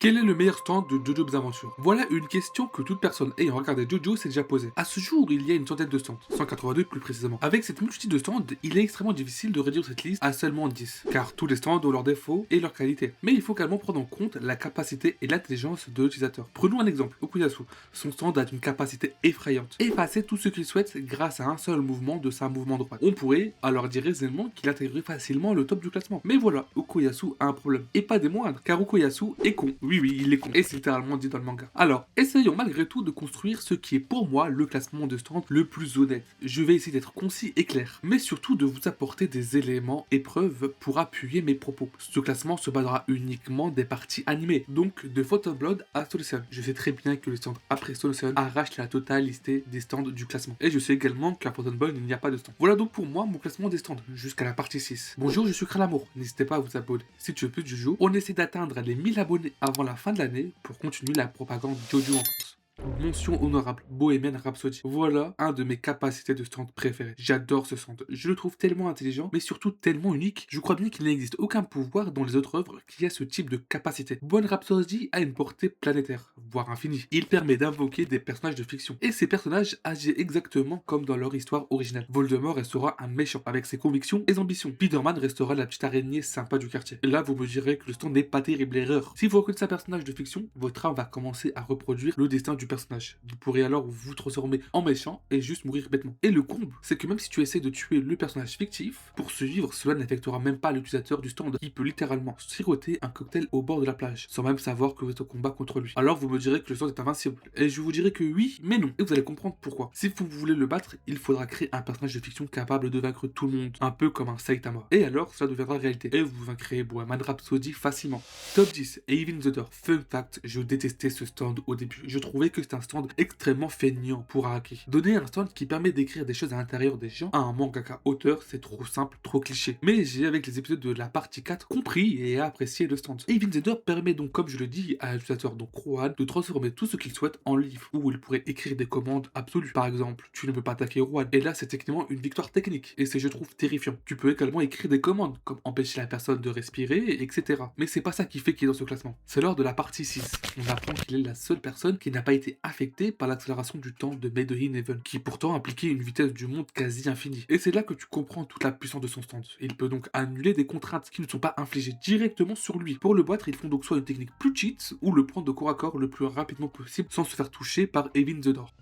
Quel est le meilleur stand de JoJo Bizarre Adventure? Voilà une question que toute personne ayant regardé JoJo s'est déjà posée. À ce jour, il y a une centaine de stands, 182 plus précisément. Avec cette multitude de stands, il est extrêmement difficile de réduire cette liste à seulement 10, car tous les stands ont leurs défauts et leurs qualités. Mais il faut également prendre en compte la capacité et l'intelligence de l'utilisateur. Prenons un exemple, Okuyasu. Son stand a une capacité effrayante. Effacer tout ce qu'il souhaite grâce à un seul mouvement de sa mouvement droit. On pourrait alors dire aisément qu'il intégrerait facilement le top du classement. Mais voilà, Okuyasu a un problème. Et pas des moindres, car Okuyasu est con. Oui, il est con. Et c'est littéralement dit dans le manga. Alors, essayons malgré tout de construire ce qui est pour moi le classement de stand le plus honnête. Je vais essayer d'être concis et clair, mais surtout de vous apporter des éléments et preuves pour appuyer mes propos. Ce classement se basera uniquement des parties animées, donc de Phantom Blood à Solution. Je sais très bien que le stand après Solution arrache la totalité des stands du classement. Et je sais également qu'à Phantom Blood, il n'y a pas de stand. Voilà donc pour moi mon classement des stands, jusqu'à la partie 6. Bonjour, je suis Kralamour. N'hésitez pas à vous abonner si tu veux plus de Jojo. On essaie d'atteindre les 1000 abonnés avant la fin de l'année pour continuer la propagande Jojo en France. Mention honorable, Bohemian Rhapsody. Voilà un de mes capacités de stand préférées. J'adore ce stand. Je le trouve tellement intelligent, mais surtout tellement unique. Je crois bien qu'il n'existe aucun pouvoir dans les autres œuvres qui a ce type de capacité. Bohemian Rhapsody a une portée planétaire, voire infinie. Il permet d'invoquer des personnages de fiction. Et ces personnages agissent exactement comme dans leur histoire originale. Voldemort restera un méchant avec ses convictions et ambitions. Spider-Man restera la petite araignée sympa du quartier. Et là, vous me direz que le stand n'est pas terrible, erreur. Si vous reconnaissez un personnage de fiction, votre âme va commencer à reproduire le destin du personnage. Vous pourrez alors vous transformer en méchant et juste mourir bêtement. Et le comble, c'est que même si tu essaies de tuer le personnage fictif, pour survivre, cela n'affectera même pas l'utilisateur du stand qui peut littéralement siroter un cocktail au bord de la plage, sans même savoir que vous êtes au combat contre lui. Alors vous me direz que le stand est invincible. Et je vous dirai que oui, mais non. Et vous allez comprendre pourquoi. Si vous voulez le battre, il faudra créer un personnage de fiction capable de vaincre tout le monde, un peu comme un Saitama. Et alors, cela deviendra réalité. Et vous vaincrez Bohemian Rhapsody facilement. Top 10, Even the Door. Fun fact, je détestais ce stand au début. Je trouvais que c'était un stand extrêmement feignant pour Araki. Donner un stand qui permet d'écrire des choses à l'intérieur des gens à un mangaka auteur, c'est trop simple, trop cliché. Mais j'ai avec les épisodes de la partie 4 compris et apprécié le stand. Even the Door permet donc, comme je le dis, à l'utilisateur, donc Rohan, de transformer tout ce qu'il souhaite en livre, où il pourrait écrire des commandes absolues. Par exemple, tu ne peux pas attaquer Rohan. Et là, c'est techniquement une victoire technique. Et c'est, je trouve, terrifiant. Tu peux également écrire des commandes, comme empêcher la personne de respirer, etc. Mais c'est pas ça qui fait qu'il est dans ce classement. C'est lors de la partie 6. On apprend qu'il est la seule personne qui n'a pas été affectée par l'accélération du temps de Made in Heaven, qui pourtant impliquait une vitesse du monde quasi infinie. Et c'est là que tu comprends toute la puissance de son stand. Il peut donc annuler des contraintes qui ne sont pas infligées directement sur lui. Pour le battre, ils font donc soit une technique plus cheat, ou le prendre de corps à corps le plus rapidement possible sans se faire toucher par Even the Door.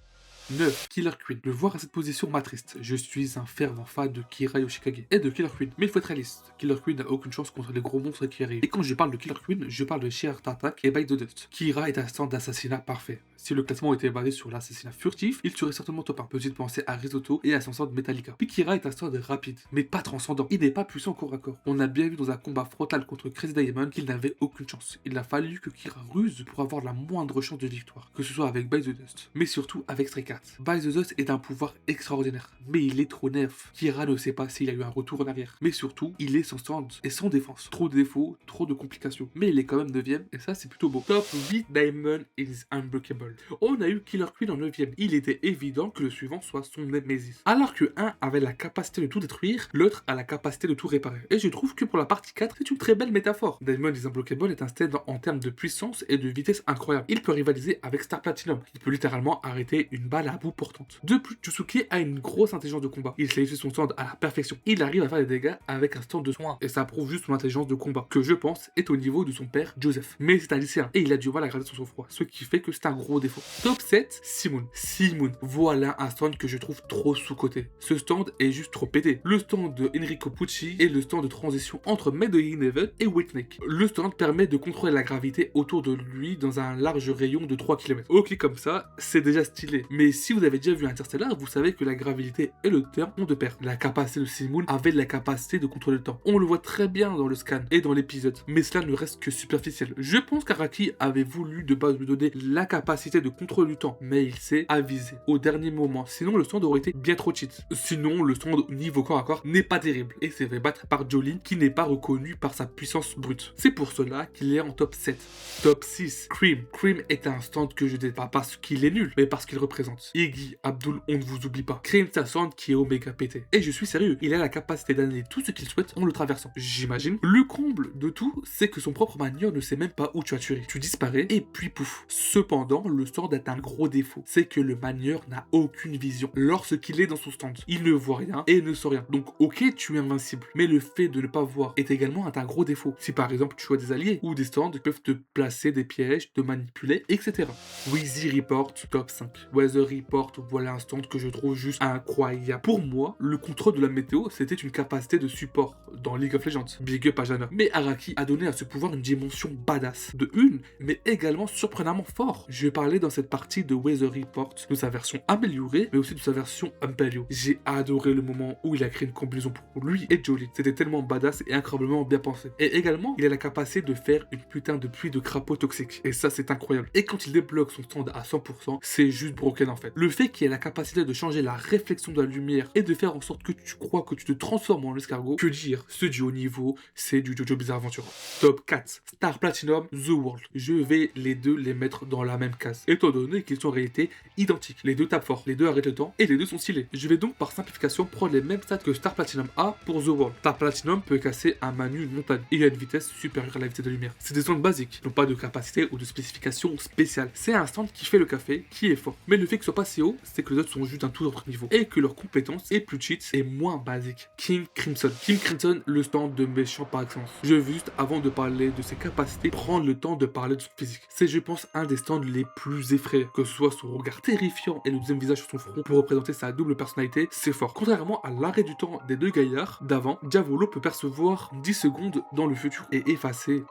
9. Killer Queen. Le voir à cette position m'attriste. Je suis un fervent fan de Kira Yoshikage et de Killer Queen. Mais il faut être réaliste. Killer Queen n'a aucune chance contre les gros monstres qui arrivent. Et quand je parle de Killer Queen, je parle de Sheer Attack et By the Dust. Kira est un stand d'assassinat parfait. Si le classement était basé sur l'assassinat furtif, il serait certainement top 1. Petite pensée à Risotto et à son stand Metallica. Puis Kira est un stand rapide, mais pas transcendant. Il n'est pas puissant corps à corps. On a bien vu dans un combat frontal contre Crazy Diamond qu'il n'avait aucune chance. Il a fallu que Kira ruse pour avoir la moindre chance de victoire. Que ce soit avec By the Dust, mais surtout avec Stray Cat. By the Dust est un pouvoir extraordinaire, mais il est trop nerf. Kira ne sait pas s'il a eu un retour en arrière. Mais surtout, il est sans stand et sans défense. Trop de défauts, trop de complications. Mais il est quand même 9ème et ça c'est plutôt beau. Top 8, Diamond is unbreakable. On a eu Killer Queen en 9ème. Il était évident que le suivant soit son Nemesis. Alors que un avait la capacité de tout détruire, l'autre a la capacité de tout réparer. Et je trouve que pour la partie 4, c'est une très belle métaphore. Diamond is unbreakable est un stand en termes de puissance et de vitesse incroyable. Il peut rivaliser avec Star Platinum. Il peut littéralement arrêter une balle à bout portante. De plus, Tsuki a une grosse intelligence de combat. Il sait utiliser son stand à la perfection. Il arrive à faire des dégâts avec un stand de soin. Et ça prouve juste son intelligence de combat, que je pense est au niveau de son père, Joseph. Mais c'est un lycéen, et il a du mal à garder son sang-froid, ce qui fait que c'est un gros défaut. Top 7, Simoon. Simoon, voilà un stand que je trouve trop sous-coté. Ce stand est juste trop pété. Le stand de Enrico Pucci est le stand de transition entre Made in Heaven et Whitney. Le stand permet de contrôler la gravité autour de lui dans un large rayon de 3 km. Ok, comme ça, c'est déjà stylé. Mais si vous avez déjà vu Interstellar, vous savez que la gravité et le temps ont de pair. La capacité de Simoon avait la capacité de contrôler le temps. On le voit très bien dans le scan et dans l'épisode, mais cela ne reste que superficiel. Je pense qu'Araki avait voulu de base lui donner la capacité de contrôle du temps, mais il s'est avisé au dernier moment. Sinon, le stand aurait été bien trop cheat. Sinon, le stand niveau corps à corps n'est pas terrible et s'est fait battre par Jolene qui n'est pas reconnu par sa puissance brute. C'est pour cela qu'il est en top 7. Top 6, Cream. Cream est un stand que je déteste pas parce qu'il est nul, mais parce qu'il représente suivante. Iggy, Abdul, on ne vous oublie pas. Crimson Sand qui est Omega PT. Et je suis sérieux, il a la capacité d'annuler tout ce qu'il souhaite en le traversant. J'imagine. Le comble de tout, c'est que son propre manieur ne sait même pas où tu as tué. Tu disparais et puis pouf. Cependant, le stand a un gros défaut. C'est que le manieur n'a aucune vision lorsqu'il est dans son stand. Il ne voit rien et ne sent rien. Donc ok, tu es invincible. Mais le fait de ne pas voir est également un gros défaut. Si par exemple tu as des alliés ou des stands qui peuvent te placer des pièges, te manipuler, etc. Wheezy Report, top 5. Weather Report, voilà un stand que je trouve juste incroyable. Pour moi, le contrôle de la météo, c'était une capacité de support dans League of Legends. Big up à Jana. Mais Araki a donné à ce pouvoir une dimension badass. De une, mais également surprenamment fort. Je vais parler dans cette partie de Weather Report, de sa version améliorée, mais aussi de sa version Impelio. J'ai adoré le moment où il a créé une combinaison pour lui et Jolie. C'était tellement badass et incroyablement bien pensé. Et également, il a la capacité de faire une putain de pluie de crapauds toxiques. Et ça, c'est incroyable. Et quand il débloque son stand à 100%, c'est juste broken en fait. Le fait qu'il ait la capacité de changer la réflexion de la lumière et de faire en sorte que tu crois que tu te transformes en escargot, que dire, ce du haut niveau, c'est du JoJo Bizarre Adventure. Top 4, Star Platinum, The World. Je vais les deux les mettre dans la même case, étant donné qu'ils sont en réalité identiques. Les deux tapent fort, les deux arrêtent le temps et les deux sont stylés. Je vais donc par simplification prendre les mêmes stats que Star Platinum a pour The World. Star Platinum peut casser un Manu une montagne et il a une vitesse supérieure à la vitesse de lumière. C'est des stands basiques, n'ont pas de capacité ou de spécification spéciale. C'est un stand qui fait le café, qui est fort. Mais le fait que ce soit pas si haut, c'est que les autres sont juste d'un tout autre niveau et que leur compétence est plus cheat et moins basique. King Crimson. King Crimson, le stand de méchant par excellence. Je veux juste, avant de parler de ses capacités, prendre le temps de parler de son physique. C'est, je pense, un des stands les plus effrayants. Que ce soit son regard terrifiant et le deuxième visage sur son front pour représenter sa double personnalité, c'est fort. Contrairement à l'arrêt du temps des deux gaillards d'avant, Diavolo peut percevoir 10 secondes dans le futur et effacer.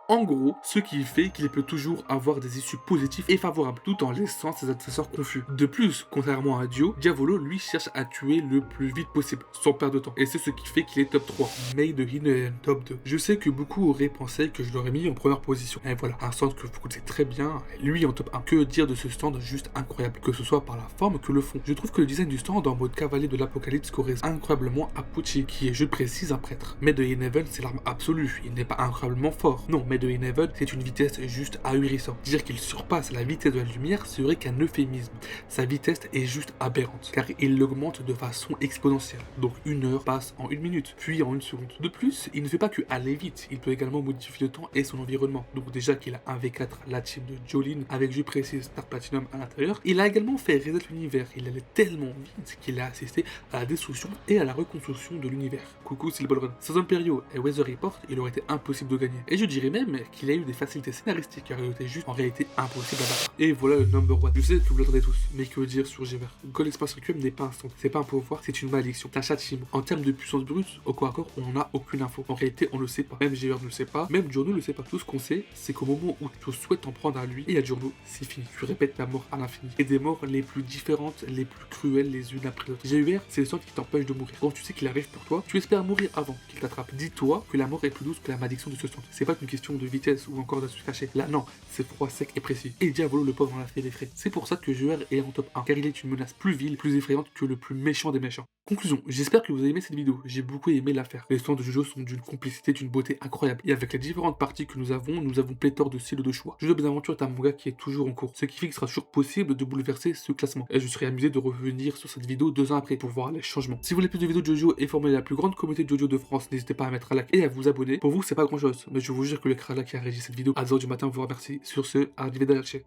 En gros, ce qui fait qu'il peut toujours avoir des issues positives et favorables tout en laissant ses adversaires confus. De plus, contrairement à Dio, Diavolo lui cherche à tuer le plus vite possible, sans perdre de temps. Et c'est ce qui fait qu'il est top 3. Made in top 2. Je sais que beaucoup auraient pensé que je l'aurais mis en première position. Et voilà, un stand que vous connaissez très bien, lui en top 1. Que dire de ce stand juste incroyable, que ce soit par la forme que le fond. Je trouve que le design du stand en mode cavalier de l'apocalypse correspond incroyablement à Pucci, qui est, je précise, un prêtre. Made in Heaven, c'est l'arme absolue. Il n'est pas incroyablement fort. Non, Made in Heaven, c'est une vitesse juste ahurissante. Dire qu'il surpasse la vitesse de la lumière serait qu'un euphémisme. Sa vitesse est juste aberrante, car il l'augmente de façon exponentielle. Donc 1 heure passe en 1 minute, puis en 1 seconde. De plus, il ne fait pas que aller vite, il peut également modifier le temps et son environnement. Donc déjà qu'il a un V4, la team de Jolene, avec, je précise, Star Platinum à l'intérieur, il a également fait reset l'univers. Il allait tellement vite qu'il a assisté à la destruction et à la reconstruction de l'univers. Coucou Silverrun. Sans Imperio et Weather Report, il aurait été impossible de gagner. Et je dirais même qu'il a eu des facilités scénaristiques car il était juste en réalité impossible à battre. Et voilà le number one. Je sais que vous l'attendez tous, mais que dire sur Gever? Gold Espace Requiem n'est pas un stand, c'est pas un pouvoir, c'est une malédiction, c'est un châtiment. En termes de puissance brute, au corps à corps, on n'en a aucune info. En réalité, on le sait pas. Même Gever ne le sait pas, même Giorno ne le sait pas. Tout ce qu'on sait, c'est qu'au moment où tu souhaites en prendre à lui et à Giorno, c'est fini. Tu répètes la mort à l'infini. Et des morts les plus différentes, les plus cruelles les unes après l'autre. GUR, c'est le stand qui t'empêche de mourir. Quand tu sais qu'il arrive pour toi, tu espères mourir avant qu'il t'attrape. Dis-toi que la mort est plus douce que la malédiction de ce stand. C'est pas une question de vitesse ou encore de se cacher. Là, non, c'est froid, sec et précis. Et Diavolo, le pauvre, en a fait des frais. C'est pour ça que GUR est en top 1, car il est une menace plus vile, plus effrayante que le plus méchant des méchants. Conclusion, j'espère que vous avez aimé cette vidéo. J'ai beaucoup aimé la faire. Les stands de JoJo sont d'une complicité, d'une beauté incroyable. Et avec les différentes parties que nous avons pléthore de styles de choix. JoJo Bizarre Adventure est un manga qui est toujours en cours, ce qui fait qu'il sera toujours possible de bouleverser ce classement. Et je serai amusé de revenir sur cette vidéo 2 ans après pour voir les changements. Si vous voulez plus de vidéos de JoJo et former la plus grande communauté de JoJo de France, n'hésitez pas à mettre un like et à vous abonner. Pour vous, c'est pas grand chose, mais je vous jure que le crâne qui a réagi cette vidéo à 2h du matin vous remercie. Sur ce, arrivederci.